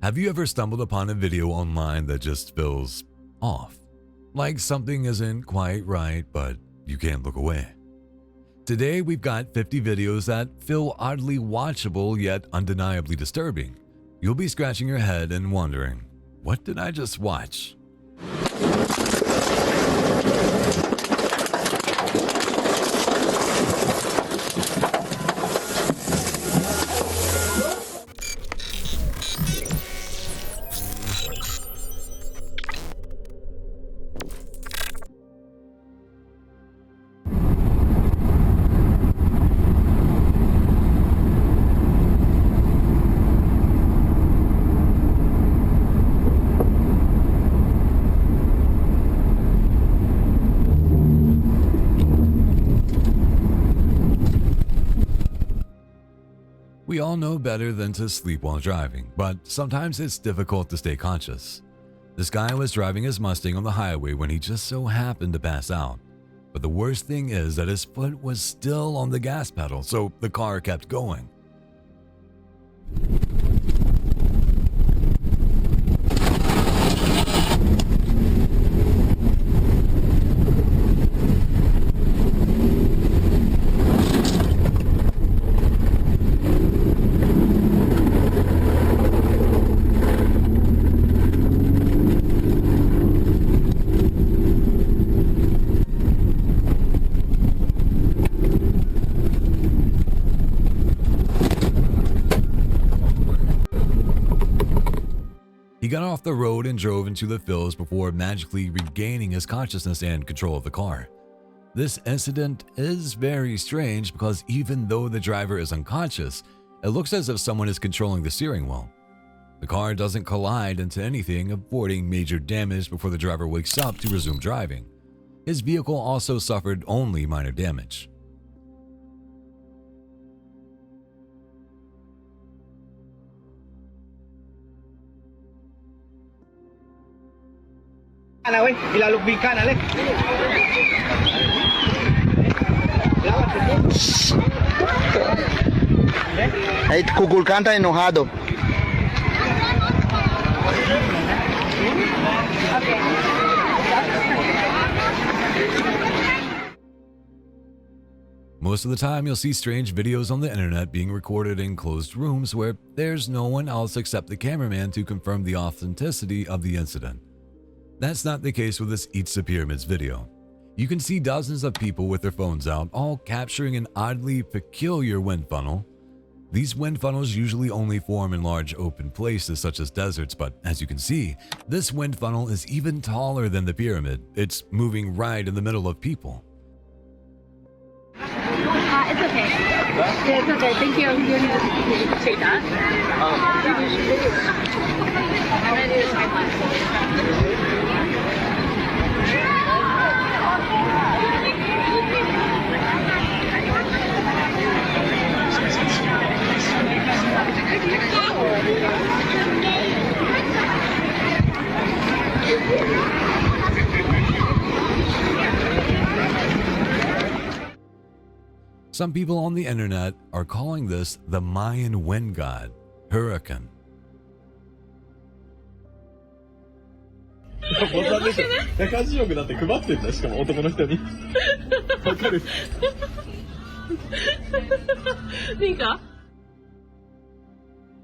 Have you ever stumbled upon a video online that just feels off? Like something isn't quite right, but you can't look away. Today, we've got 50 videos that feel oddly watchable yet undeniably disturbing. You'll be scratching your head and wondering, what did I just watch? We all know better than to sleep while driving, but sometimes it's difficult to stay conscious. This guy was driving his Mustang on the highway when he just so happened to pass out. But the worst thing is that his foot was still on the gas pedal, so the car kept going. He got off the road and drove into the fields before magically regaining his consciousness and control of the car. This incident is very strange because even though the driver is unconscious, it looks as if someone is controlling the steering wheel. The car doesn't collide into anything, avoiding major damage before the driver wakes up to resume driving. His vehicle also suffered only minor damage. Aí Kukulkan tá enojado. Most of the time, you'll see strange videos on the internet being recorded in closed rooms where there's no one else except the cameraman to confirm the authenticity of the incident. That's not the case with this Eats the Pyramids video. You can see dozens of people with their phones out, all capturing an oddly peculiar wind funnel. These wind funnels usually only form in large open places such as deserts, but as you can see, this wind funnel is even taller than the pyramid. It's moving right in the middle of people. It's okay. Yeah, it's okay. Thank you. You need to take that. And then do the time lapse. Some people on the internet are calling this the Mayan wind god, Hurricane. 180億だって配ってんだしかも男の人にわかるNika?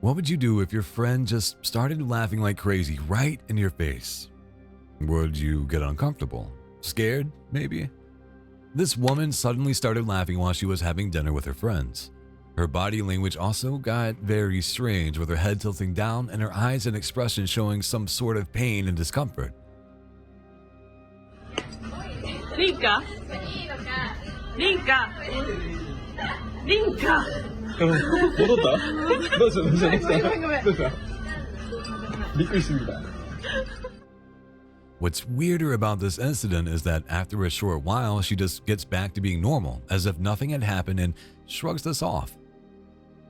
What would you do if your friend just started laughing like crazy right in your face? Would you get uncomfortable? Scared, maybe? This woman suddenly started laughing while she was having dinner with her friends. Her body language also got very strange, with her head tilting down and her eyes and expression showing some sort of pain and discomfort. Nika? Nika? Nika? 戻ったどうしたびっくりしてみた What's weirder about this incident is that after a short while, she just gets back to being normal, as if nothing had happened, and shrugs this off.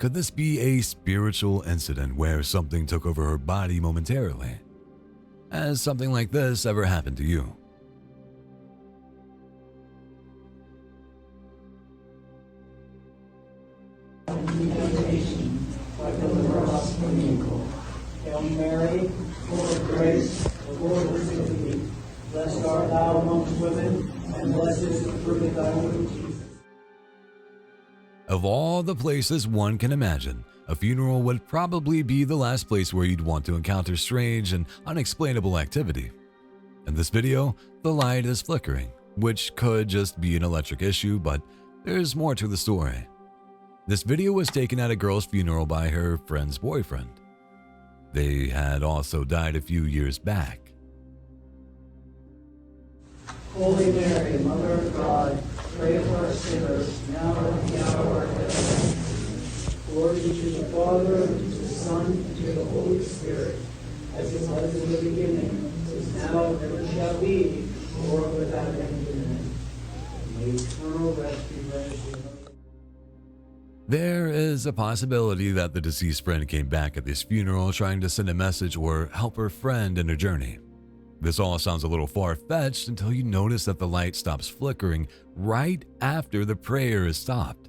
Could this be a spiritual incident where something took over her body momentarily? Has something like this ever happened to you? Hail Mary, full of grace, the Lord is with thee. Blessed art thou amongst women, and blessed is the fruit of thy womb, Jesus. Of all the places one can imagine, a funeral would probably be the last place where you'd want to encounter strange and unexplainable activity. In this video, the light is flickering, which could just be an electric issue, but there's more to the story. This video was taken at a girl's funeral by her friend's boyfriend. They had also died a few years back. Holy Mary, Mother of God, pray for us sinners, now and at the hour of our death. Glory be to the Father, and to the Son, and to the Holy Spirit, as it was in the beginning, is now, and ever shall be, world without end. Amen. May eternal rest be granted to you. There is a possibility that the deceased friend came back at this funeral trying to send a message or help her friend in her journey. This all sounds a little far-fetched until you notice that the light stops flickering right after the prayer is stopped.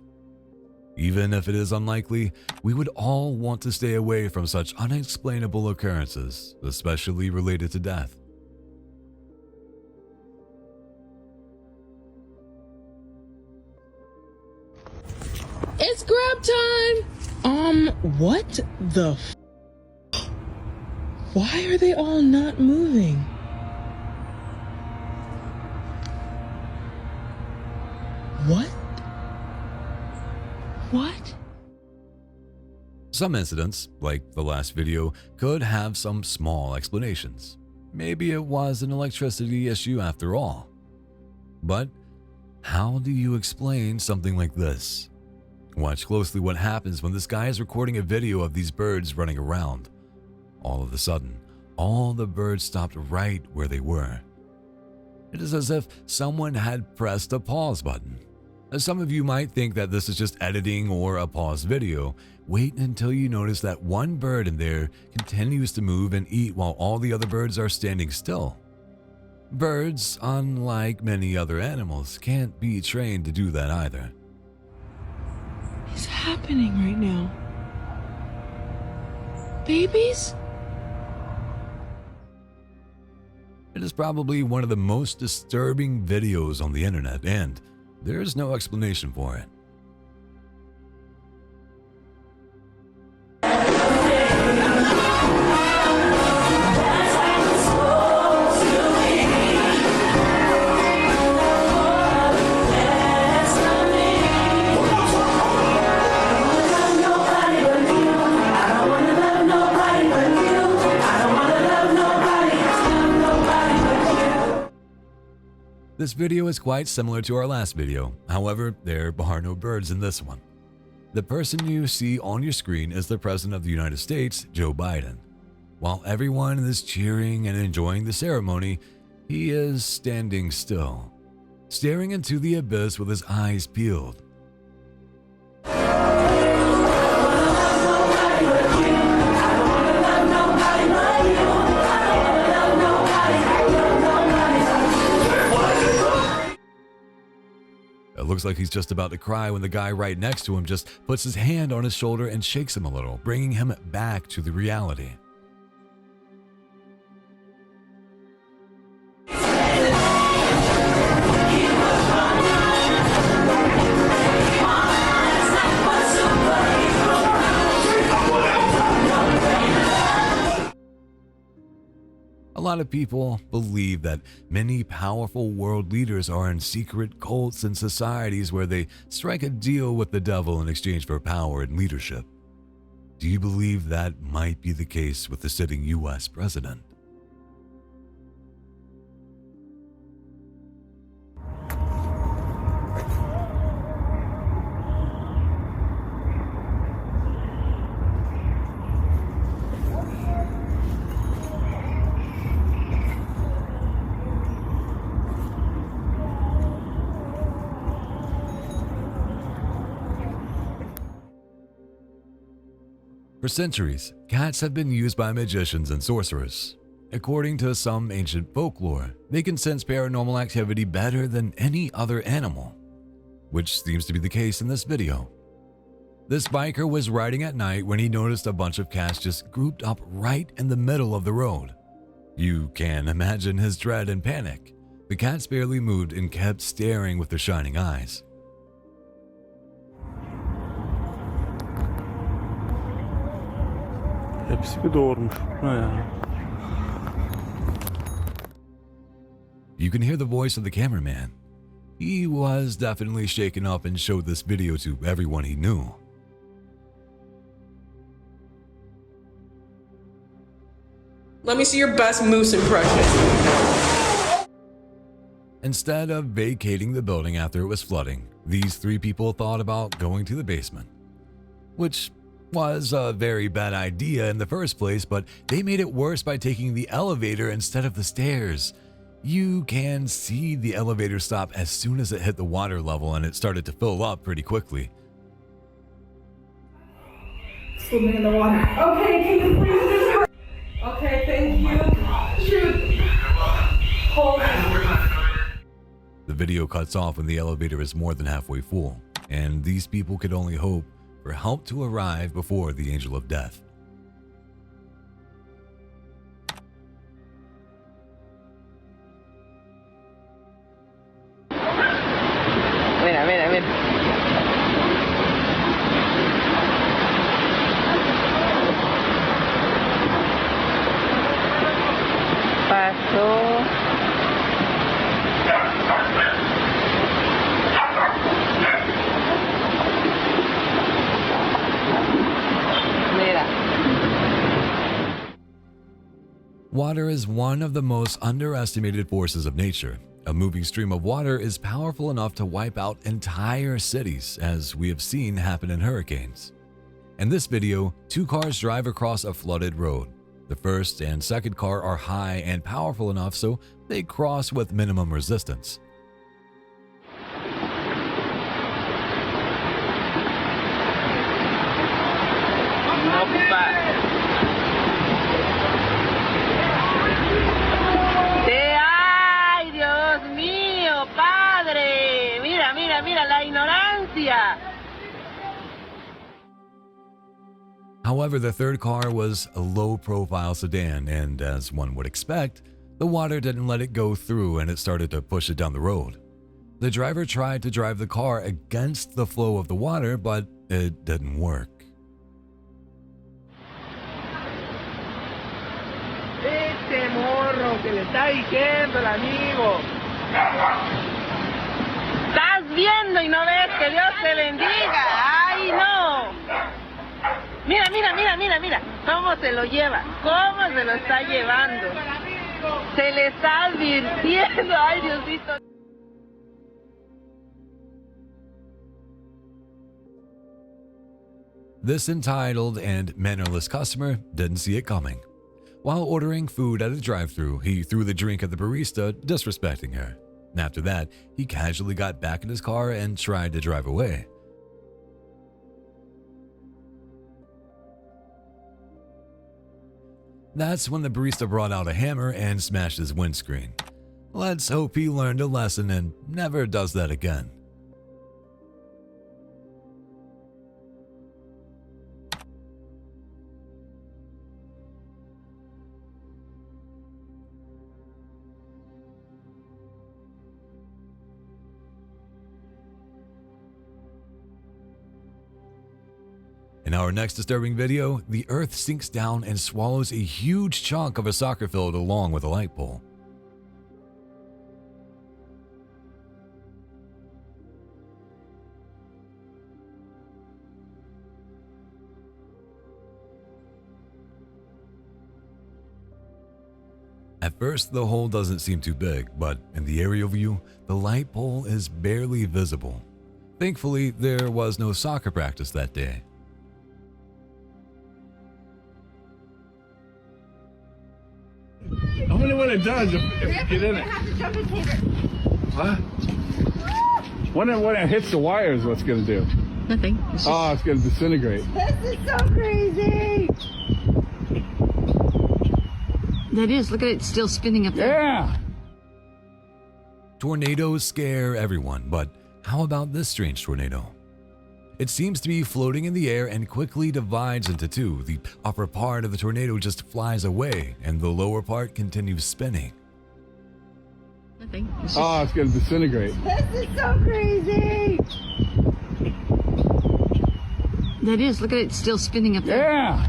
Even if it is unlikely, we would all want to stay away from such unexplainable occurrences, especially related to death. It's grab time! What the f? Why are they all not moving? What? What? Some incidents, like the last video, could have some small explanations. Maybe it was an electricity issue after all. But how do you explain something like this? Watch closely what happens when this guy is recording a video of these birds running around. All of a sudden, all the birds stopped right where they were. It is as if someone had pressed a pause button. As some of you might think that this is just editing or a paused video, wait until you notice that one bird in there continues to move and eat while all the other birds are standing still. Birds, unlike many other animals, can't be trained to do that either. It's happening right now. Babies? It is probably one of the most disturbing videos on the internet, and there's no explanation for it. This video is quite similar to our last video, however, there are no birds in this one. The person you see on your screen is the President of the United States, Joe Biden. While everyone is cheering and enjoying the ceremony, he is standing still, staring into the abyss with his eyes peeled. It looks like he's just about to cry when the guy right next to him just puts his hand on his shoulder and shakes him a little, bringing him back to the reality. A lot of people believe that many powerful world leaders are in secret cults and societies where they strike a deal with the devil in exchange for power and leadership. Do you believe that might be the case with the sitting US president? For centuries, cats have been used by magicians and sorcerers. According to some ancient folklore, they can sense paranormal activity better than any other animal, which seems to be the case in this video. This biker was riding at night when he noticed a bunch of cats just grouped up right in the middle of the road. You can imagine his dread and panic. The cats barely moved and kept staring with their shining eyes. Hepsi bir doğurmuş. Ha ya. You can hear the voice of the cameraman. He was definitely shaken up and showed this video to everyone he knew. Let me see your best moose impression. Instead of vacating the building after it was flooding, these three people thought about going to the basement, which was a very bad idea in the first place, but they made it worse by taking the elevator instead of the stairs. You can see the elevator stop as soon as it hit the water level, and it started to fill up pretty quickly. Swimming in the water. Okay, can you please just hurry? Okay, thank you. Shoot. Hold on. The video cuts off when the elevator is more than halfway full, and these people could only hope for help to arrive before the angel of death. Mira, mira, mira. Pasó. Mira. Water is one of the most underestimated forces of nature. A moving stream of water is powerful enough to wipe out entire cities, as we have seen happen in hurricanes. In this video, two cars drive across a flooded road. The first and second car are high and powerful enough so they cross with minimum resistance. ¡Ay, Dios mío, padre! Mira, mira, mira, la ignorancia. However, the third car was a low-profile sedan, and as one would expect, the water didn't let it go through and it started to push it down the road. The driver tried to drive the car against the flow of the water, but it didn't work. Este morro que le está diciendo el amigo. Estás viendo y no ves, que Dios te bendiga. ¡Ay, no! Mira, mira, mira, mira, mira. ¿Cómo se lo lleva? ¿Cómo se lo está llevando? Se le está advirtiendo. ¡Ay, Diosito! This entitled and mannerless customer didn't see it coming. While ordering food at a drive-thru, he threw the drink at the barista, disrespecting her. After that, he casually got back in his car and tried to drive away. That's when the barista brought out a hammer and smashed his windscreen. Let's hope he learned a lesson and never does that again. In our next disturbing video, the earth sinks down and swallows a huge chunk of a soccer field along with a light pole. At first, the hole doesn't seem too big, but in the aerial view, the light pole is barely visible. Thankfully, there was no soccer practice that day. I wonder what it does if you get in it. What? Wonder when it hits the wires, what's going to do? Nothing. It's going to disintegrate. This is so crazy. That is. Look at it still spinning up there. Yeah. Tornadoes scare everyone, but how about this strange tornado? It seems to be floating in the air and quickly divides into two. The upper part of the tornado just flies away, and the lower part continues spinning. Nothing. Oh, it's going to disintegrate. This is so crazy. That is. Look at it, still spinning up there. Yeah.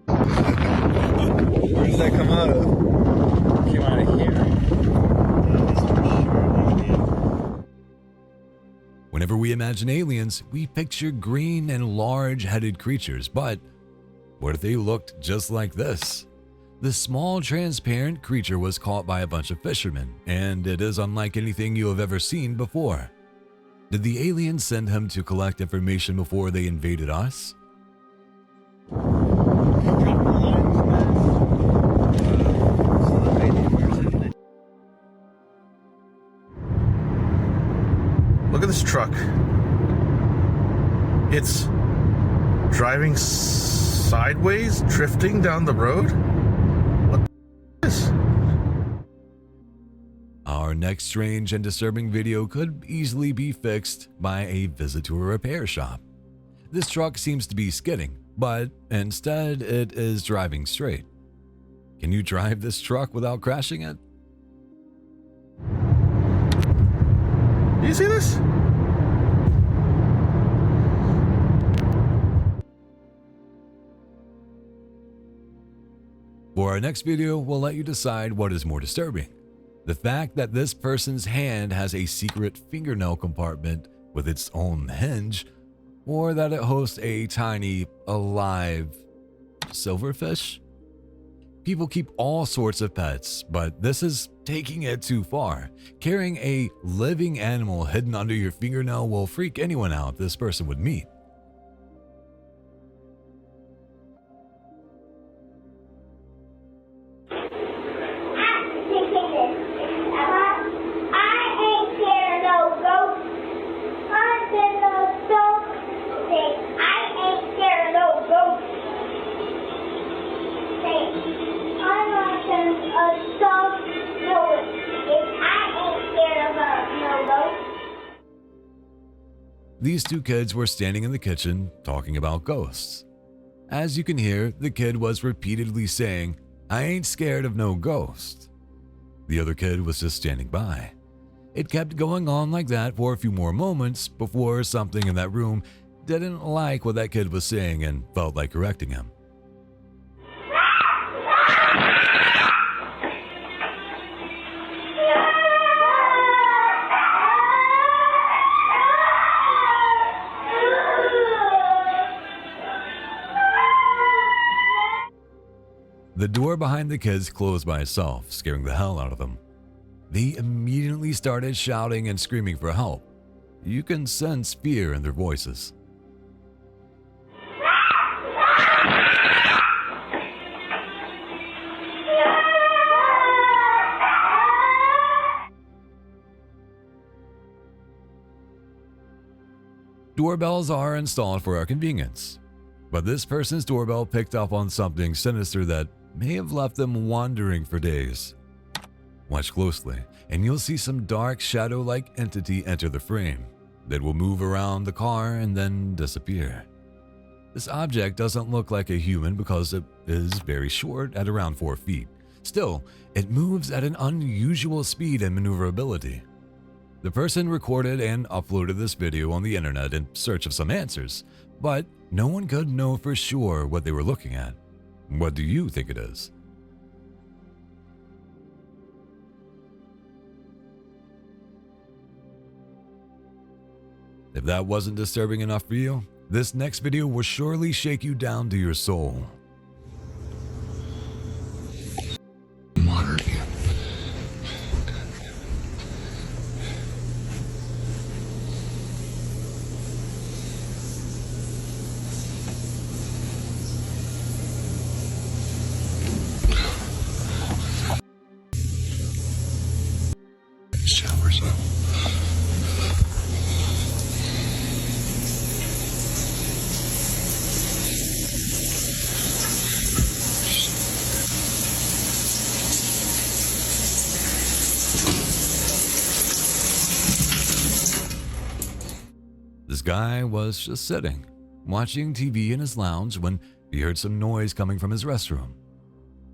Where does that come out of? Came out of here. Whenever we imagine aliens, we picture green and large-headed creatures, but what if they looked just like this? The small, transparent creature was caught by a bunch of fishermen, and it is unlike anything you have ever seen before. Did the aliens send him to collect information before they invaded us? Look at this truck. It's driving sideways, drifting down the road. What is this? Our next strange and disturbing video could easily be fixed by a visit to a repair shop. This truck seems to be skidding, but instead it is driving straight. Can you drive this truck without crashing it? Do you see this? For our next video, we'll let you decide what is more disturbing. The fact that this person's hand has a secret fingernail compartment with its own hinge, or that it hosts a tiny, alive silverfish? People keep all sorts of pets, but this is taking it too far. Carrying a living animal hidden under your fingernail will freak anyone out this person would meet. These two kids were standing in the kitchen talking about ghosts. As you can hear, the kid was repeatedly saying, "I ain't scared of no ghost." The other kid was just standing by. It kept going on like that for a few more moments before something in that room didn't like what that kid was saying and felt like correcting him. The door behind the kids closed by itself, scaring the hell out of them. They immediately started shouting and screaming for help. You can sense fear in their voices. Doorbells are installed for our convenience, but this person's doorbell picked up on something sinister that may have left them wandering for days. Watch closely, and you'll see some dark shadow-like entity enter the frame that will move around the car and then disappear. This object doesn't look like a human because it is very short at around 4 feet. Still, it moves at an unusual speed and maneuverability. The person recorded and uploaded this video on the internet in search of some answers, but no one could know for sure what they were looking at. What do you think it is? If that wasn't disturbing enough for you, this next video will surely shake you down to your soul. Modern. Showers up. guy was just sitting, watching TV in his lounge when he heard some noise coming from his restroom.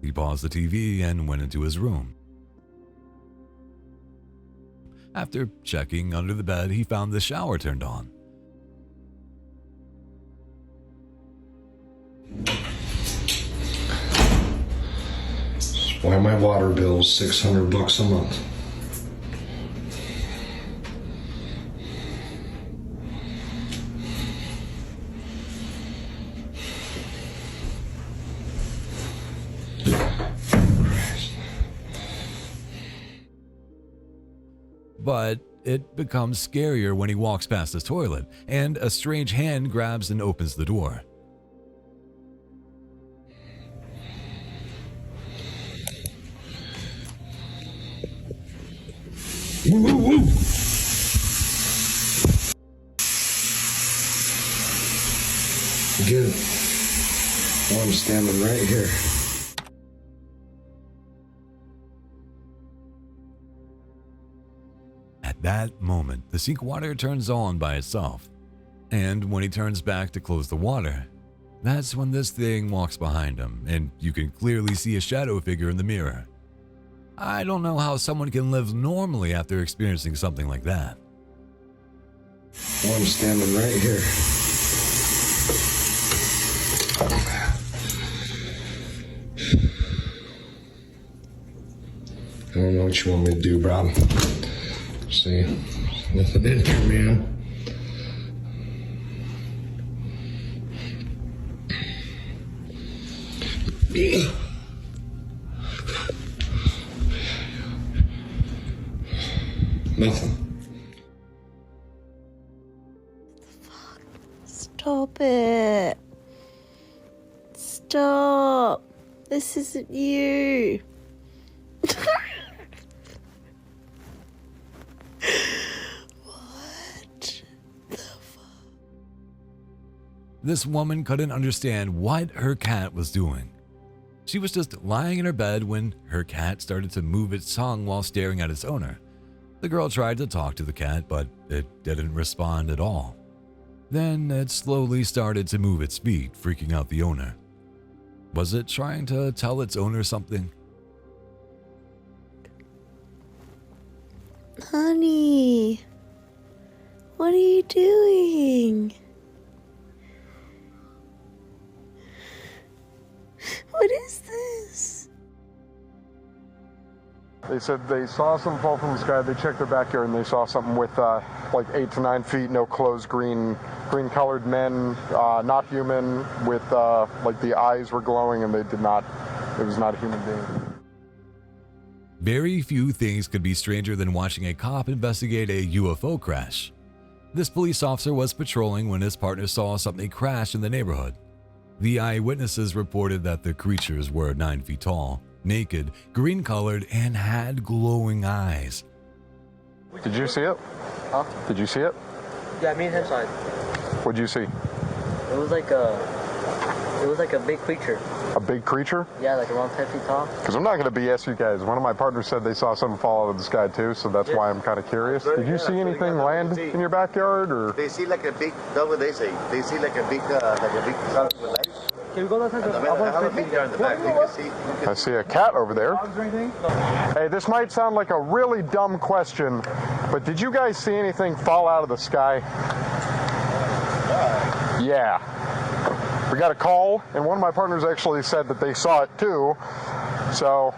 He paused the TV and went into his room. After checking under the bed, he found the shower turned on. Why my water bill's $600 a month? But it becomes scarier when he walks past the toilet and a strange hand grabs and opens the door. Good. Oh, I'm standing right here. At that moment, the sink water turns on by itself. And when he turns back to close the water, that's when this thing walks behind him, and you can clearly see a shadow figure in the mirror. I don't know how someone can live normally after experiencing something like that. Oh, I'm standing right here. I don't know what you want me to do, Bob. See, nothing in here, man. Nothing. Stop it. Stop. This isn't you. What the fuck? This woman couldn't understand what her cat was doing. She was just lying in her bed when her cat started to move its tongue while staring at its owner. The girl tried to talk to the cat, but it didn't respond at all. Then it slowly started to move its feet, freaking out the owner. Was it trying to tell its owner something? Honey, what are you doing? What is this? They said they saw something fall from the sky. They checked their backyard and they saw something with like 8 to 9 feet, no clothes, green-colored men, not human, with like the eyes were glowing, and it was not a human being. Very few things could be stranger than watching a cop investigate a UFO crash. This police officer was patrolling when his partner saw something crash in the neighborhood. The eyewitnesses reported that the creatures were 9 feet tall, naked, green-colored, and had glowing eyes. Did you see it? Huh? Did you see it? Yeah, me and him saw it. What'd you see? It was like a big creature. A big creature? Yeah, like around 10 feet tall. Because I'm not going to BS you guys. One of my partners said they saw something fall out of the sky too, so that's why I'm kind of curious. Did you see anything land in your backyard, or? They see like a big, that's what they say. They see like a big something with legs. Can we go outside? I have a picture in the back. You can see. I see a cat over there. Hey, this might sound like a really dumb question, but did you guys see anything fall out of the sky? Yeah. We got a call, and one of my partners actually said that they saw it too. So,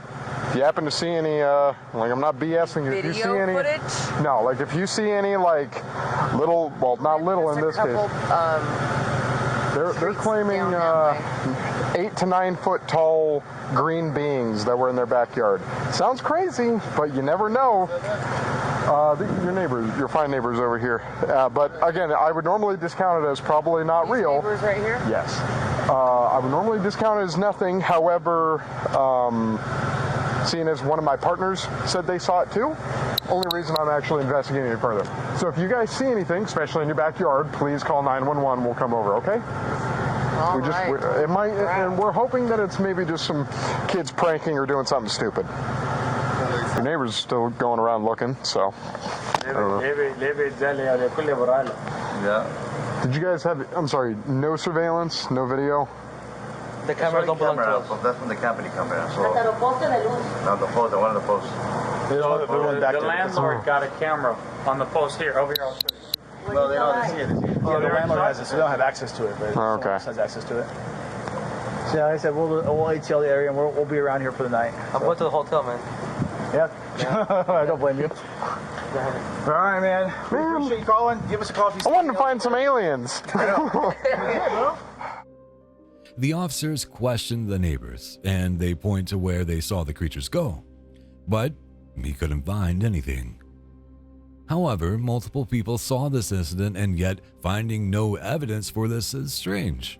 if you happen to see any, like I'm not BSing you, if you see any, footage? No, like if you see any like little, well not little in this case, they're claiming 8 to 9 foot tall green beings that were in their backyard. Sounds crazy, but you never know. Your neighbors, your fine neighbors over here. But again, I would normally discount it as probably not real. Neighbors right here? Yes. I would normally discount it as nothing. However, seeing as one of my partners said they saw it too, only reason I'm actually investigating it further. So if you guys see anything, especially in your backyard, please call 911. We'll come over, okay? It might, and we're hoping that it's maybe just some kids pranking or doing something stupid. Your neighbor's still going around looking, so I don't know. Yeah. Did you guys have, I'm sorry, no surveillance, no video? The cameras don't belong to us. That's from the company camera. So, Hasta los postes de luz. no, the post, one of the posts. So the landlord got a camera on the post here, over here. I'll show you. No, they don't see it. Yeah, the landlord has it, so we don't have access to it, but Oh, okay. someone else has access to it. So yeah, like I said, we'll ATL the area and we'll be around here for the night. I'm going to the hotel, man. Yeah, I don't blame you. All right, man. Appreciate you calling. Give us a call if you I wanted to find some aliens. The officers questioned the neighbors, and they point to where they saw the creatures go. But he couldn't find anything. However, multiple people saw this incident, and yet finding no evidence for this is strange.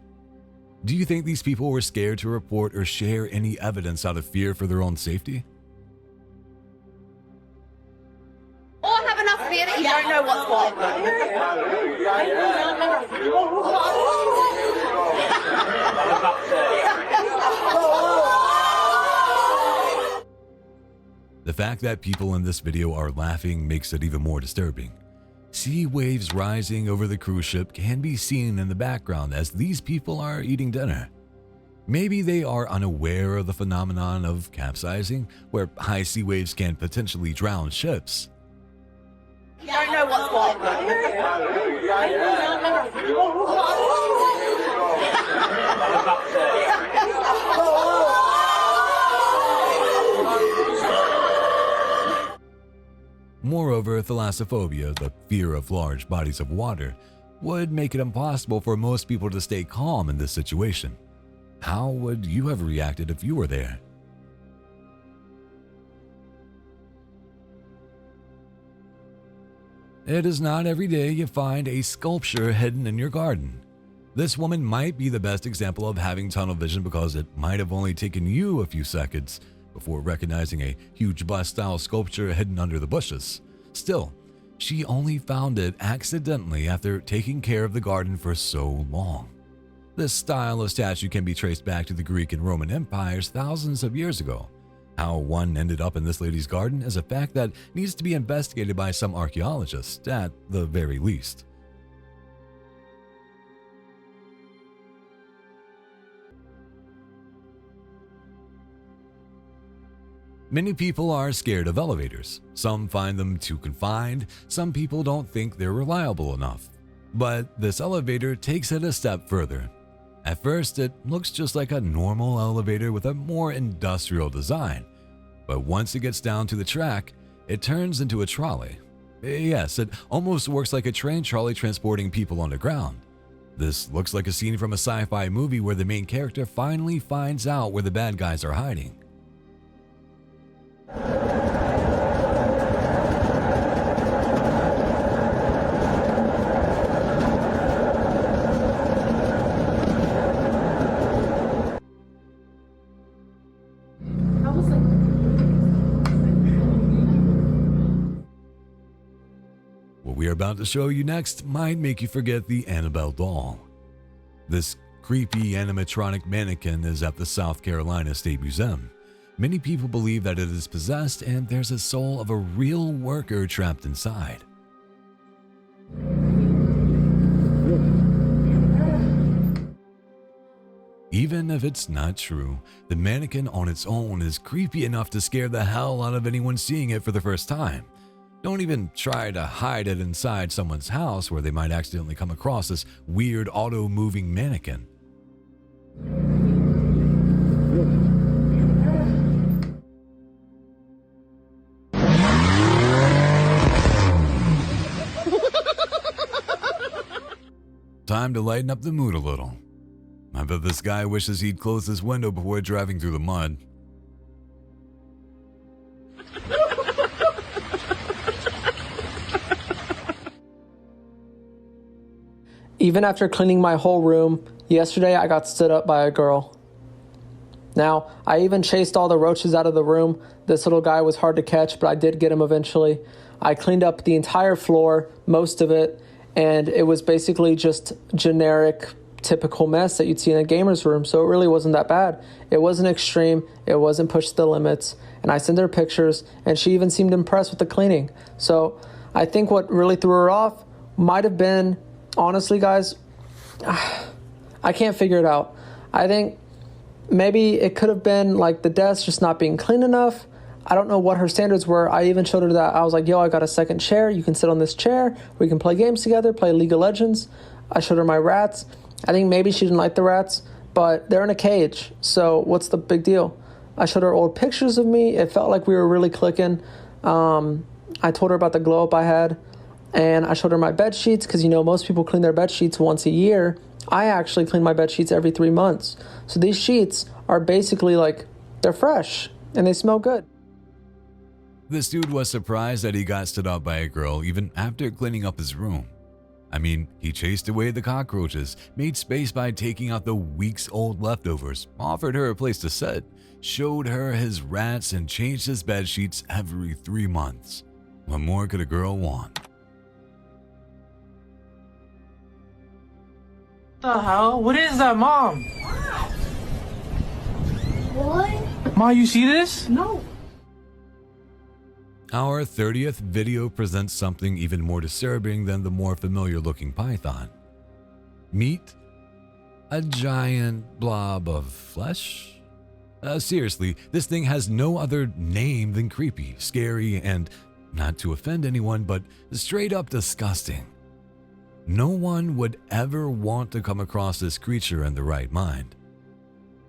Do you think these people were scared to report or share any evidence out of fear for their own safety? Or have enough fear that you don't know what's what. The fact that people in this video are laughing makes it even more disturbing. Sea waves rising over the cruise ship can be seen in the background as these people are eating dinner. Maybe they are unaware of the phenomenon of capsizing, where high sea waves can potentially drown ships. You don't know what's what. Moreover, thalassophobia, the fear of large bodies of water, would make it impossible for most people to stay calm in this situation. How would you have reacted if you were there? It is not every day you find a sculpture hidden in your garden. This woman might be the best example of having tunnel vision because it might have only taken you a few seconds before recognizing a huge bust-style sculpture hidden under the bushes. Still, she only found it accidentally after taking care of the garden for so long. This style of statue can be traced back to the Greek and Roman empires thousands of years ago. How one ended up in this lady's garden is a fact that needs to be investigated by some archaeologists, at the very least. Many people are scared of elevators. Some find them too confined, some people don't think they're reliable enough. But this elevator takes it a step further. At first, it looks just like a normal elevator with a more industrial design. But once it gets down to the track, it turns into a trolley. Yes, it almost works like a train trolley transporting people underground. This looks like a scene from a sci-fi movie where the main character finally finds out where the bad guys are hiding. What we are about to show you next might make you forget the Annabelle doll. This creepy animatronic mannequin is at the South Carolina State Museum. Many people believe that it is possessed and there's a soul of a real worker trapped inside. Even if it's not true, the mannequin on its own is creepy enough to scare the hell out of anyone seeing it for the first time. Don't even try to hide it inside someone's house where they might accidentally come across this weird auto-moving mannequin. Time to lighten up the mood a little. I bet this guy wishes he'd close his window before driving through the mud. Even after cleaning my whole room, yesterday I got stood up by a girl. Now, I even chased all the roaches out of the room. This little guy was hard to catch, but I did get him eventually. I cleaned up the entire floor, most of it, and it was basically just generic, typical mess that you'd see in a gamer's room, so it really wasn't that bad. It wasn't extreme, it wasn't pushed to the limits, and I sent her pictures, and she even seemed impressed with the cleaning. So I think what really threw her off might have been honestly, guys, I can't figure it out. I think maybe it could have been like the desk just not being clean enough. I don't know what her standards were. I even showed her that. I was like, yo, I got a second chair. You can sit on this chair. We can play games together, play League of Legends. I showed her my rats. I think maybe she didn't like the rats, but they're in a cage. So what's the big deal? I showed her old pictures of me. It felt like we were really clicking. I told her about the glow up I had, and I showed her my bed sheets because, you know, most people clean their bed sheets once a year. I actually clean my bed sheets every 3 months. So these sheets are basically like, they're fresh and they smell good. This dude was surprised that he got stood up by a girl even after cleaning up his room. I mean, he chased away the cockroaches, made space by taking out the weeks-old leftovers, offered her a place to sit, showed her his rats, and changed his bed sheets every 3 months. What more could a girl want? What the hell? What is that, Mom? What? Ma, you see this? No. Our 30th video presents something even more disturbing than the more familiar-looking python. Meet a giant blob of flesh? Seriously, this thing has no other name than creepy, scary, and, not to offend anyone, but straight up disgusting. No one would ever want to come across this creature in the right mind.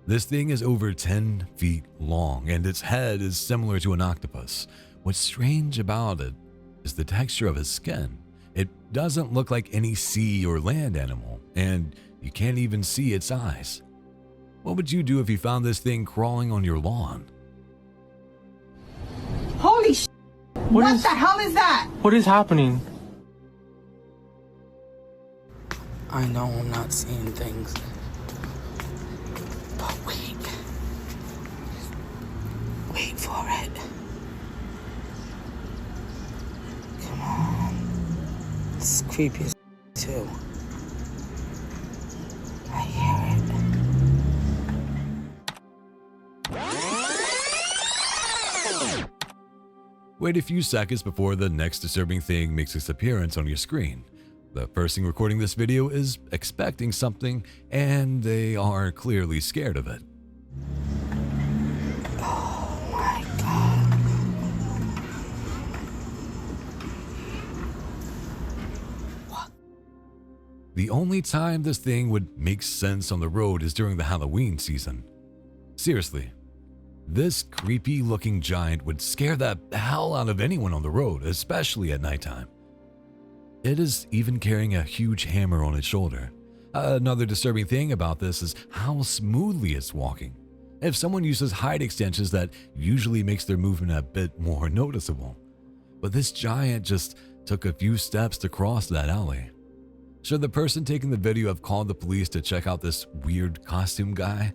This thing is over 10 feet long, and its head is similar to an octopus. What's strange about it is the texture of its skin. It doesn't look like any sea or land animal, and you can't even see its eyes. What would you do if you found this thing crawling on your lawn? Holy sh**! What the hell is that? What is happening? I know I'm not seeing things, but wait. Wait for it. Come on. It's creepy as too. I hear it. Wait a few seconds before the next disturbing thing makes its appearance on your screen. The person recording this video is expecting something, and they are clearly scared of it. Oh my God. What? The only time this thing would make sense on the road is during the Halloween season. Seriously, this creepy-looking giant would scare the hell out of anyone on the road, especially at nighttime. It is even carrying a huge hammer on its shoulder. Another disturbing thing about this is how smoothly it's walking. If someone uses height extensions, that usually makes their movement a bit more noticeable. But this giant just took a few steps to cross that alley. Should the person taking the video have called the police to check out this weird costume guy?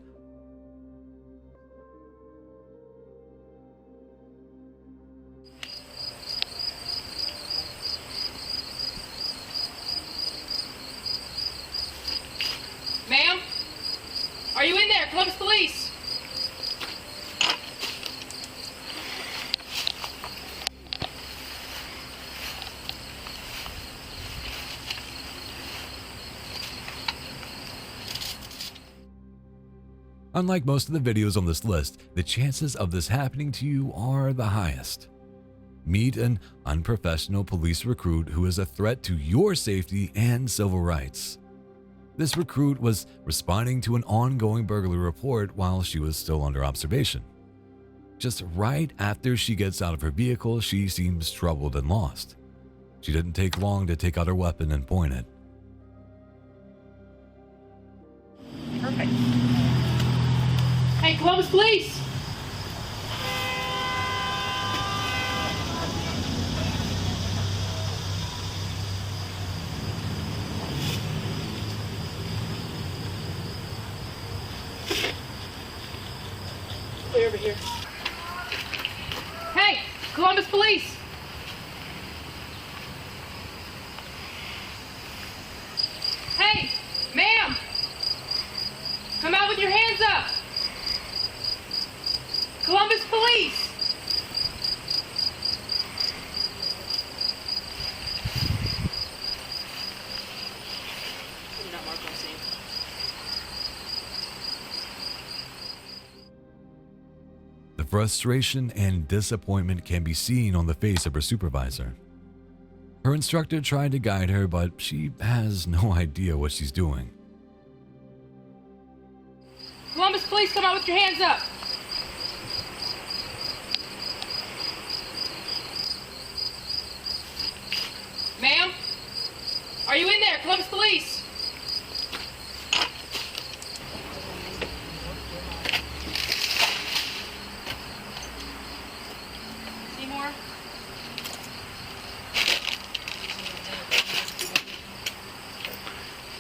Ma'am? Are you in there? Columbus Police! Unlike most of the videos on this list, the chances of this happening to you are the highest. Meet an unprofessional police recruit who is a threat to your safety and civil rights. This recruit was responding to an ongoing burglary report while she was still under observation. Just right after she gets out of her vehicle, she seems troubled and lost. She didn't take long to take out her weapon and point it. Perfect. Hey, Columbus Police! Clear over here. Hey, Columbus Police! Hey, ma'am! Come out with your hands up! Columbus Police! frustration and disappointment can be seen on the face of her supervisor. Her instructor tried to guide her, but she has no idea what she's doing. Columbus, please come out with your hands up. Ma'am? Are you in there? Columbus Police? Seymour?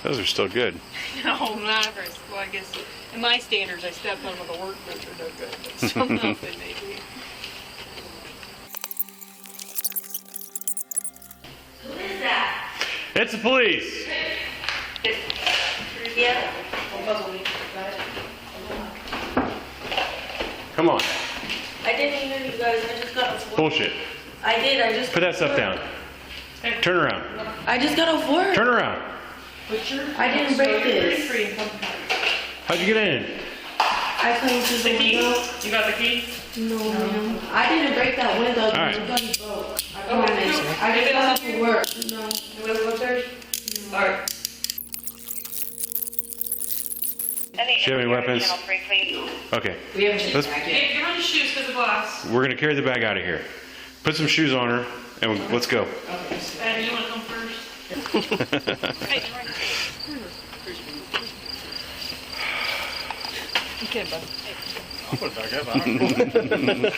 Those are still good. No, not very. Well, I guess in my standards, I stepped on with a workbench or no good, but something else it may be. Who is that? It's the police. Yeah. Come on. I didn't hear you guys. I just got off work. Bullshit. I did. I just Put that stuff down. Turn around. I just got off work. Turn around. I didn't break this. How'd you get in? I couldn't see the window. You got the key? No, ma'am. I didn't break that window. All right. The gunny broke. I promise. I just got off of work. No. You want to go upstairs? All right. Do you have any weapons? Okay. We haven't checked Let's- back yet. Hey, give her the shoes because of glass. We're gonna carry the bag out of here. Put some shoes on her, and let's go. And you want to come first? Hey, you're right. You can, bud. I'll put it back up. I don't know.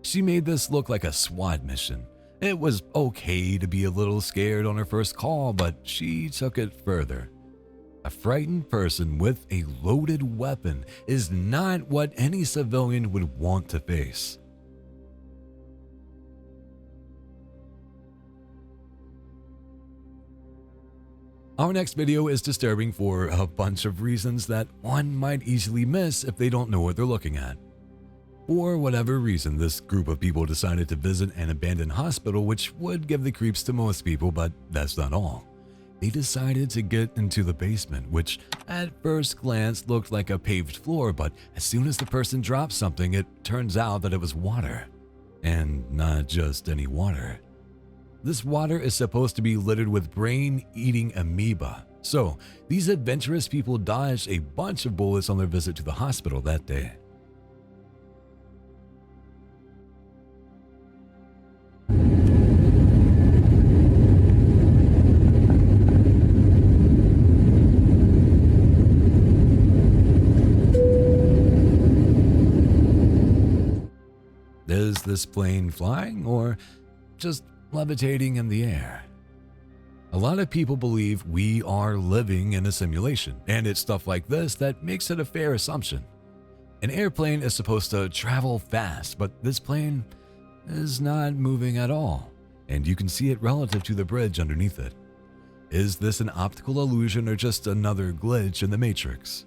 She made this look like a SWAT mission. It was okay to be a little scared on her first call, but she took it further. A frightened person with a loaded weapon is not what any civilian would want to face. Our next video is disturbing for a bunch of reasons that one might easily miss if they don't know what they're looking at. For whatever reason, this group of people decided to visit an abandoned hospital, which would give the creeps to most people, but that's not all. They decided to get into the basement, which at first glance looked like a paved floor, but as soon as the person dropped something, it turns out that it was water. And not just any water. This water is supposed to be littered with brain-eating amoeba. So, these adventurous people dodged a bunch of bullets on their visit to the hospital that day. Is this plane flying or just levitating in the air? A lot of people believe we are living in a simulation, and it's stuff like this that makes it a fair assumption. An airplane is supposed to travel fast, but this plane is not moving at all, and you can see it relative to the bridge underneath it. Is this an optical illusion or just another glitch in the Matrix?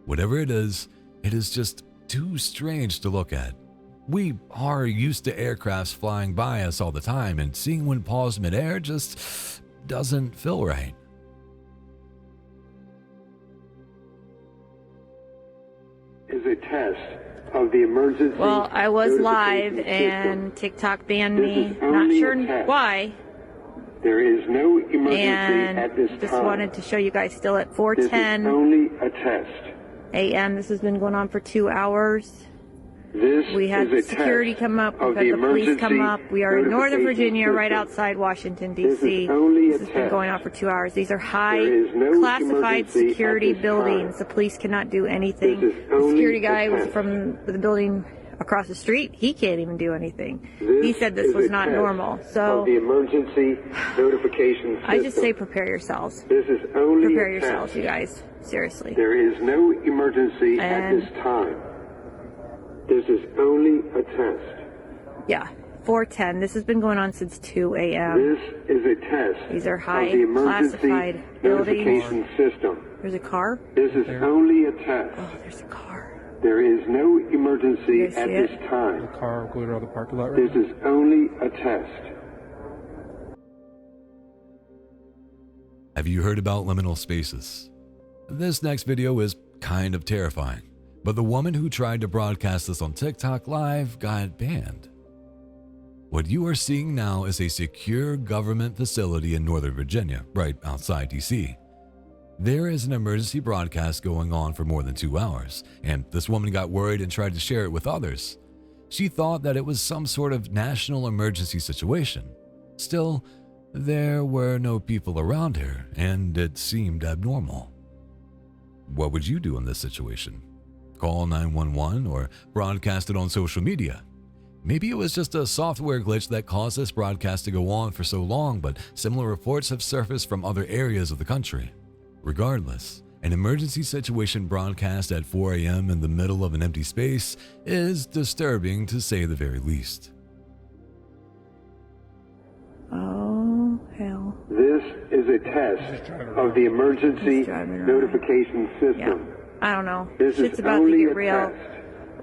Whatever it is just too strange to look at. We are used to aircrafts flying by us all the time, and seeing one pause midair just doesn't feel right. Is a test of the emergency. Well, I was live and TikTok banned me. Not sure why. There is no emergency And at this just time. wanted to show you guys still at This is 4:10 only a test. a.m. This has been going on for 2 hours. This We had is a security test come up, of we've had the the police come emergency up. We are in Northern notification Virginia, right system. outside Washington, This D.C. is only a This has been test. going on for 2 hours. These are high There is no classified emergency security at this buildings. time. The police cannot do anything. This is The only security a guy was test. from the building across the street. He can't even do anything. This He said this is was a not test normal. of So the emergency notification system. I just say prepare yourselves. This is only Prepare a yourselves, test. you guys. Seriously. There is no emergency at And- this time. This is only a test. Yeah, 4:10. This has been going on since 2 a.m. This is a test These are of high the emergency classified buildings. notification system. There's a car. This is only a test. Oh, there's a car. There is no emergency You guys at see this it? time. The car going around the parking lot right This is only a test. Have you heard about liminal spaces? This next video is kind of terrifying, but the woman who tried to broadcast this on TikTok Live got banned. What you are seeing now is a secure government facility in Northern Virginia, right outside DC. There is an emergency broadcast going on for more than 2 hours, and this woman got worried and tried to share it with others. She thought that it was some sort of national emergency situation. Still, there were no people around her, and it seemed abnormal. What would you do in this situation? Call 911 or broadcast it on social media? Maybe it was just a software glitch that caused this broadcast to go on for so long, but similar reports have surfaced from other areas of the country. Regardless, an emergency situation broadcast at 4 a.m. in the middle of an empty space is disturbing to say the very least. Oh, hell. This is a test of the emergency notification system. Yeah. I don't know. This Shit's is about to only get a real. test.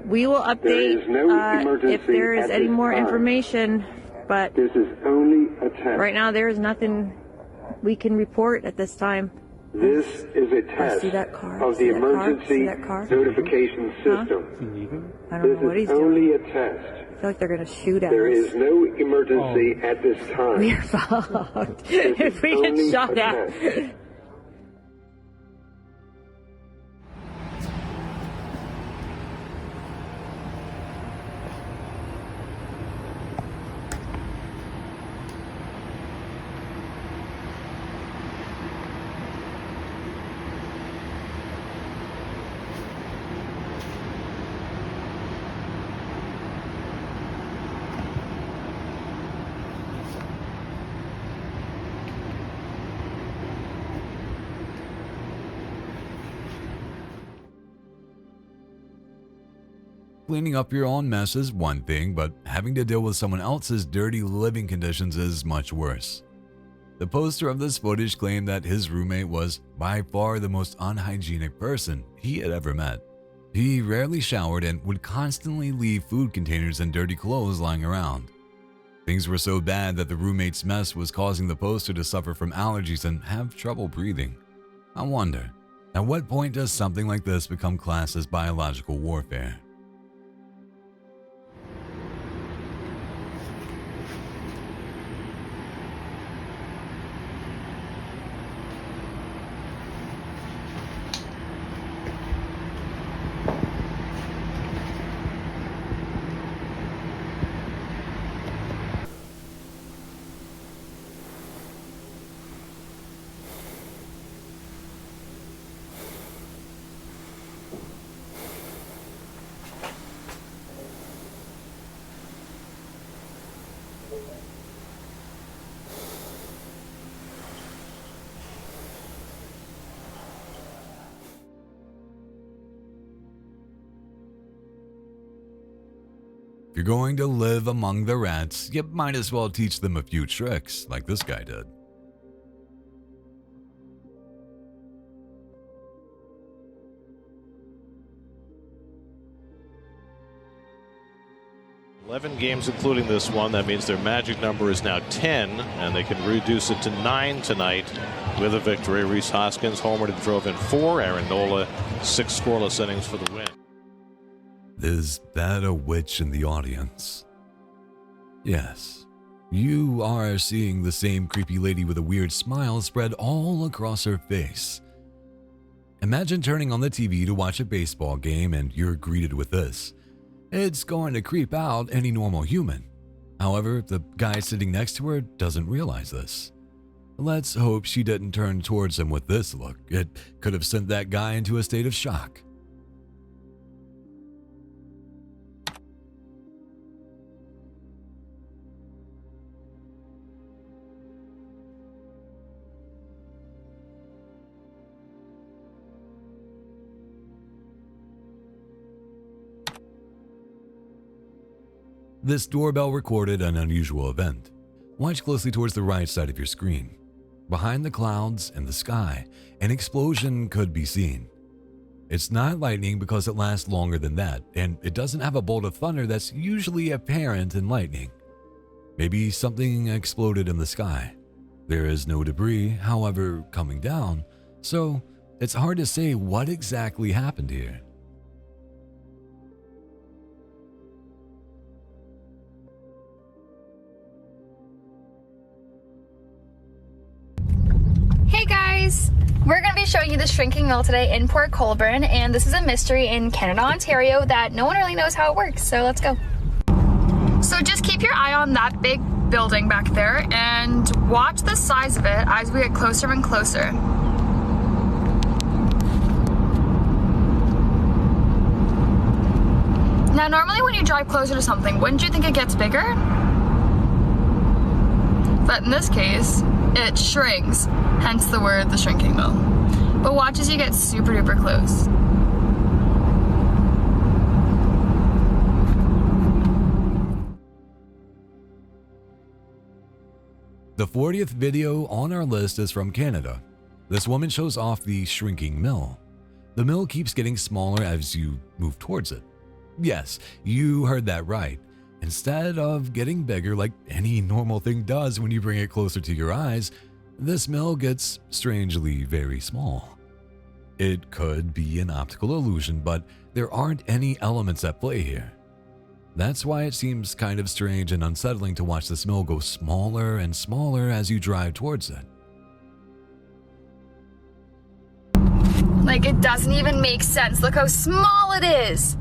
We will update is no emergency if there is at any this more time. information, but This is only a test. right now there is nothing we can report at this time. This is a test see that car? of See the that car? emergency See that car? notification Huh? system. I don't know what This he's is only doing. a test. I feel like they're gonna shoot at There us. is no emergency at this time. We're fucked This if is we get only shot a at. test. Cleaning up your own mess is one thing, but having to deal with someone else's dirty living conditions is much worse. The poster of this footage claimed that his roommate was by far the most unhygienic person he had ever met. He rarely showered and would constantly leave food containers and dirty clothes lying around. Things were so bad that the roommate's mess was causing the poster to suffer from allergies and have trouble breathing. I wonder, at what point does something like this become classed as biological warfare? If you're going to live among the rats, you might as well teach them a few tricks, like this guy did. $11 games including this one. That means their magic number is now 10, and they can reduce it to 9 tonight with a victory. Rhys Hoskins homered and drove in 4. Aaron Nola, 6 scoreless innings for the win. Is that a witch in the audience? Yes, you are seeing the same creepy lady with a weird smile spread all across her face. Imagine turning on the TV to watch a baseball game and you're greeted with this. It's going to creep out any normal human. However, the guy sitting next to her doesn't realize this. Let's hope she didn't turn towards him with this look. It could have sent that guy into a state of shock. This doorbell recorded an unusual event. Watch closely towards the right side of your screen. Behind the clouds and the sky, an explosion could be seen. It's not lightning because it lasts longer than that, and it doesn't have a bolt of thunder that's usually apparent in lightning. Maybe something exploded in the sky. There is no debris, however, coming down, so it's hard to say what exactly happened here. Hey guys! We're going to be showing you the shrinking mill today in Port Colborne, and this is a mystery in Canada, Ontario that no one really knows how it works, so let's go. So just keep your eye on that big building back there and watch the size of it as we get closer and closer. Now normally when you drive closer to something, wouldn't you think it gets bigger? But in this case, it shrinks, hence the word the shrinking mill. But watch as you get super duper close. The 40th video on our list is from Canada. This woman shows off the shrinking mill. The mill keeps getting smaller as you move towards it. Yes, you heard that right. Instead of getting bigger like any normal thing does when you bring it closer to your eyes, this mill gets strangely very small. It could be an optical illusion, but there aren't any elements at play here. That's why it seems kind of strange and unsettling to watch this mill go smaller and smaller as you drive towards it. Like, it doesn't even make sense. Look how small it is.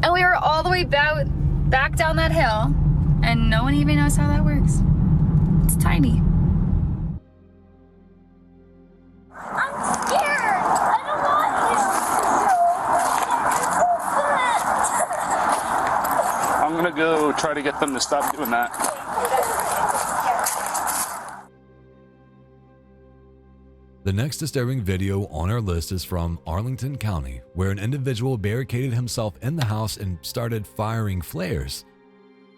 And we are all the way back down that hill, and no one even knows how that works. It's tiny. I'm scared. I don't want I'm gonna go try to get them to stop doing that. The next disturbing video on our list is from Arlington County, where an individual barricaded himself in the house and started firing flares.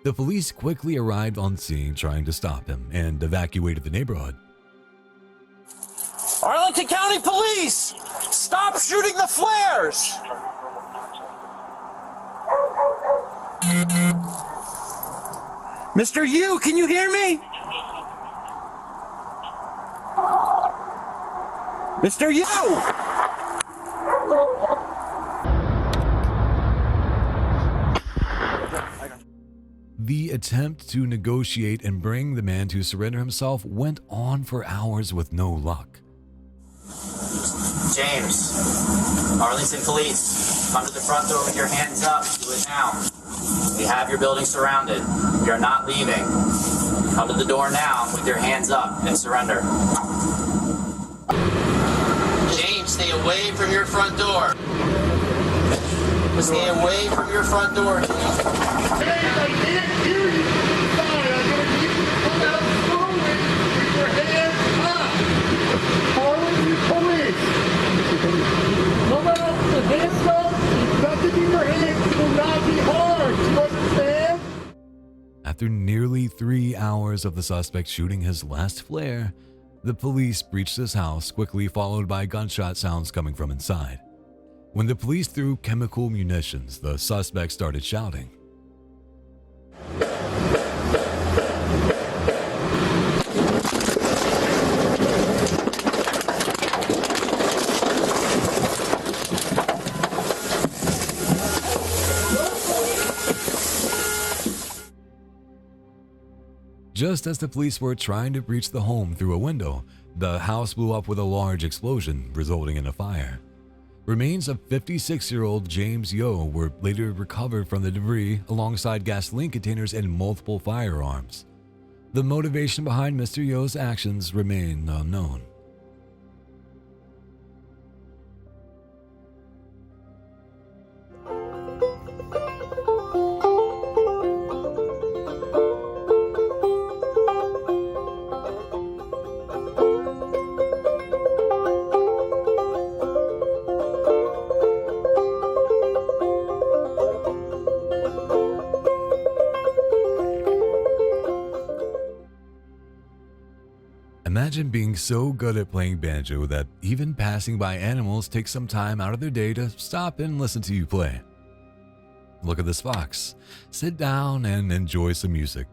The police quickly arrived on scene trying to stop him and evacuated the neighborhood. Arlington County Police! Stop shooting the flares! Mr. Yu, can you hear me? Mr. Yu! The attempt to negotiate and bring the man to surrender himself went on for hours with no luck. James, Arlington Police, come to the front door with your hands up. Do it now. We have your building surrounded. We are not leaving. Come to the door now with your hands up and surrender. James, stay away from your front door. Stay away from your front door. After nearly 3 hours of the suspect shooting his last flare, the police breached his house, quickly followed by gunshot sounds coming from inside. When the police threw chemical munitions, the suspect started shouting. Just as the police were trying to breach the home through a window, the house blew up with a large explosion, resulting in a fire. Remains of 56-year-old James Yo were later recovered from the debris alongside gasoline containers and multiple firearms. The motivation behind Mr. Yo's actions remain unknown. Imagine being so good at playing banjo that even passing by animals takes some time out of their day to stop and listen to you play. Look at this fox. Sit down and enjoy some music.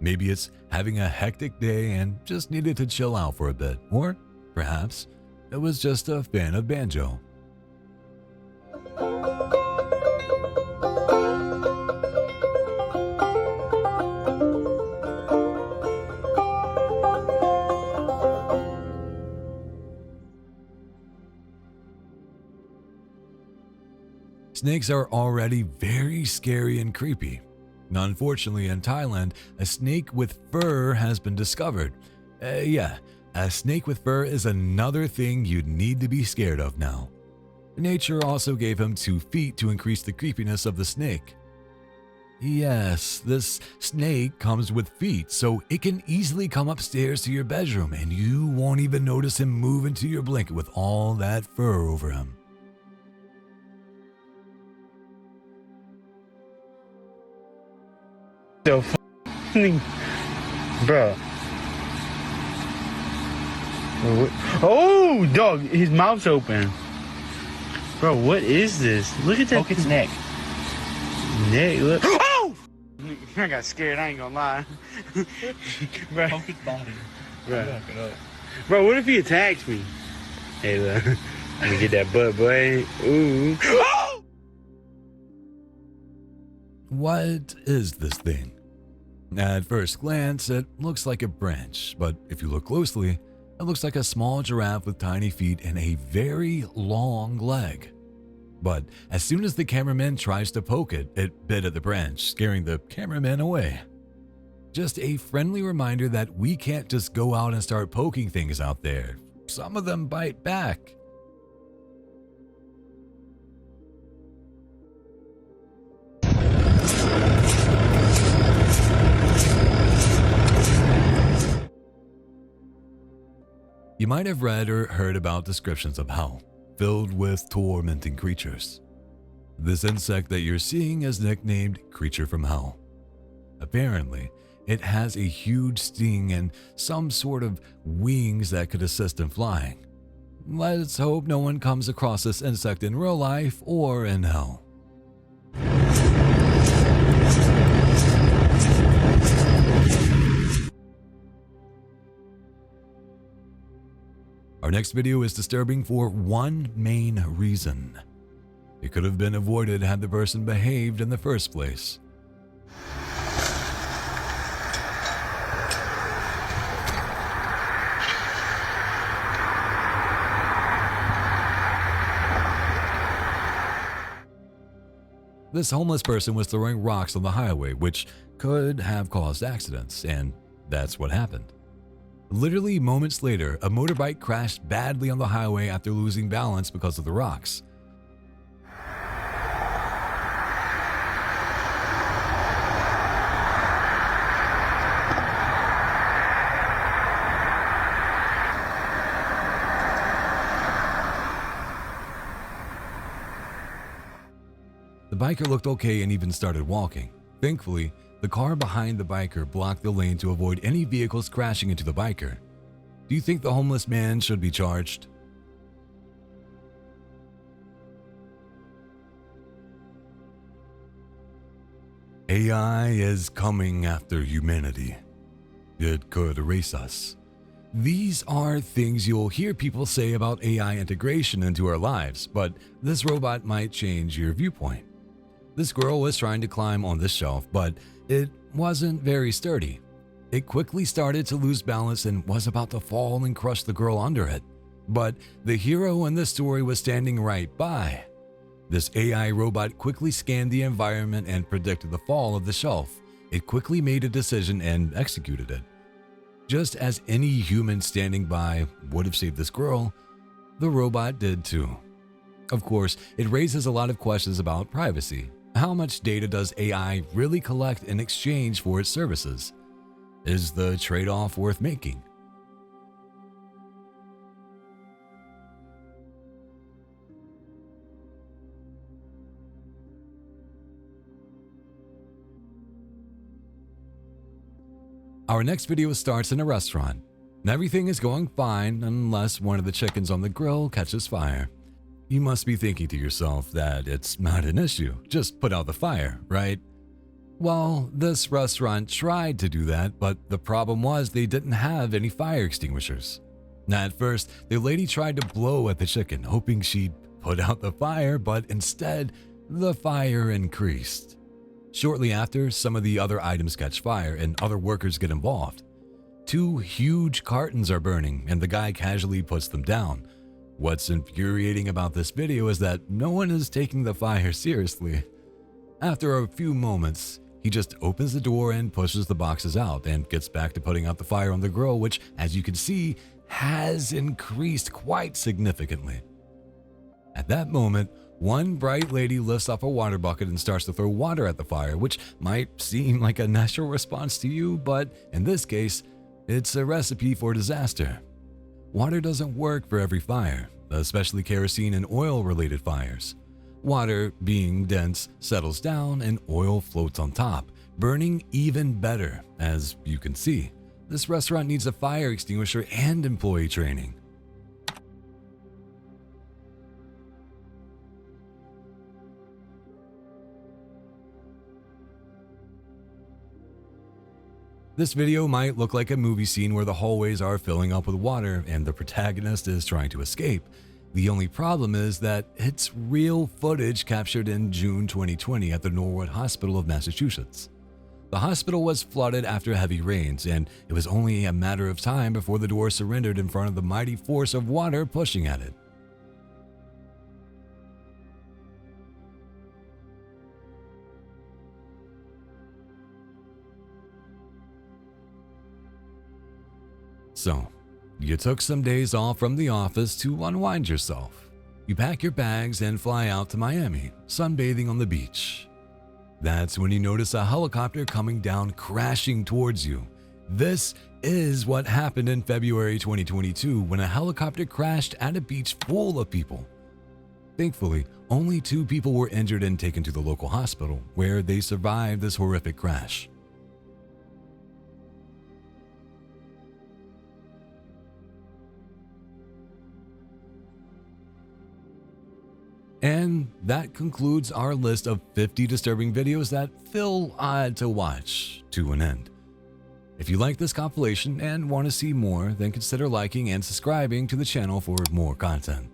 Maybe it's having a hectic day and just needed to chill out for a bit, or perhaps it was just a fan of banjo. Snakes are already very scary and creepy. Now, unfortunately, in Thailand, a snake with fur has been discovered. A snake with fur is another thing you'd need to be scared of now. Nature also gave him 2 feet to increase the creepiness of the snake. Yes, this snake comes with feet, so it can easily come upstairs to your bedroom and you won't even notice him move into your blanket with all that fur over him. So funny, bro. Oh, dog, his mouth's open. Bro, what is this? Look at that. Poke its neck. Neck, look. Oh! I got scared, I ain't gonna lie. Bro. Poke its body. Bro. Bro, what if he attacks me? Hey, look. Let me get that butt, boy. Ooh. Oh! What is this thing? At first glance, it looks like a branch, but if you look closely, it looks like a small giraffe with tiny feet and a very long leg. But as soon as the cameraman tries to poke it, it bit at the branch, scaring the cameraman away. Just a friendly reminder that we can't just go out and start poking things out there. Some of them bite back. You might have read or heard about descriptions of hell, filled with tormenting creatures. This insect that you're seeing is nicknamed Creature from Hell. Apparently, it has a huge sting and some sort of wings that could assist in flying. Let's hope no one comes across this insect in real life or in hell. Our next video is disturbing for one main reason. It could have been avoided had the person behaved in the first place. This homeless person was throwing rocks on the highway, which could have caused accidents, and that's what happened. Literally moments later, a motorbike crashed badly on the highway after losing balance because of the rocks. The biker looked okay and even started walking. Thankfully, the car behind the biker blocked the lane to avoid any vehicles crashing into the biker. Do you think the homeless man should be charged? AI is coming after humanity. It could erase us. These are things you'll hear people say about AI integration into our lives, but this robot might change your viewpoint. This girl was trying to climb on this shelf, but it wasn't very sturdy. It quickly started to lose balance and was about to fall and crush the girl under it. But the hero in this story was standing right by. This AI robot quickly scanned the environment and predicted the fall of the shelf. It quickly made a decision and executed it. Just as any human standing by would have saved this girl, the robot did too. Of course, it raises a lot of questions about privacy. How much data does AI really collect in exchange for its services? Is the trade-off worth making? Our next video starts in a restaurant. Everything is going fine unless one of the chickens on the grill catches fire. You must be thinking to yourself that it's not an issue, just put out the fire, right? Well, this restaurant tried to do that, but the problem was they didn't have any fire extinguishers. Now, at first, the lady tried to blow at the chicken, hoping she'd put out the fire, but instead, the fire increased. Shortly after, some of the other items catch fire and other workers get involved. 2 huge cartons are burning, and the guy casually puts them down. What's infuriating about this video is that no one is taking the fire seriously. After a few moments, he just opens the door and pushes the boxes out and gets back to putting out the fire on the grill, which, as you can see, has increased quite significantly. At that moment, one bright lady lifts up a water bucket and starts to throw water at the fire, which might seem like a natural response to you, but in this case, it's a recipe for disaster. Water doesn't work for every fire, especially kerosene and oil-related fires. Water, being dense, settles down and oil floats on top, burning even better, as you can see. This restaurant needs a fire extinguisher and employee training. This video might look like a movie scene where the hallways are filling up with water and the protagonist is trying to escape. The only problem is that it's real footage captured in June 2020 at the Norwood Hospital of Massachusetts. The hospital was flooded after heavy rains, and it was only a matter of time before the door surrendered in front of the mighty force of water pushing at it. So, you took some days off from the office to unwind yourself. You pack your bags and fly out to Miami, sunbathing on the beach. That's when you notice a helicopter coming down, crashing towards you. This is what happened in February 2022 when a helicopter crashed at a beach full of people. Thankfully, only 2 people were injured and taken to the local hospital, where they survived this horrific crash. And that concludes our list of 50 disturbing videos that feel odd to watch to an end. If you like this compilation and want to see more, then consider liking and subscribing to the channel for more content.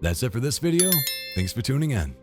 That's it for this video. Thanks for tuning in.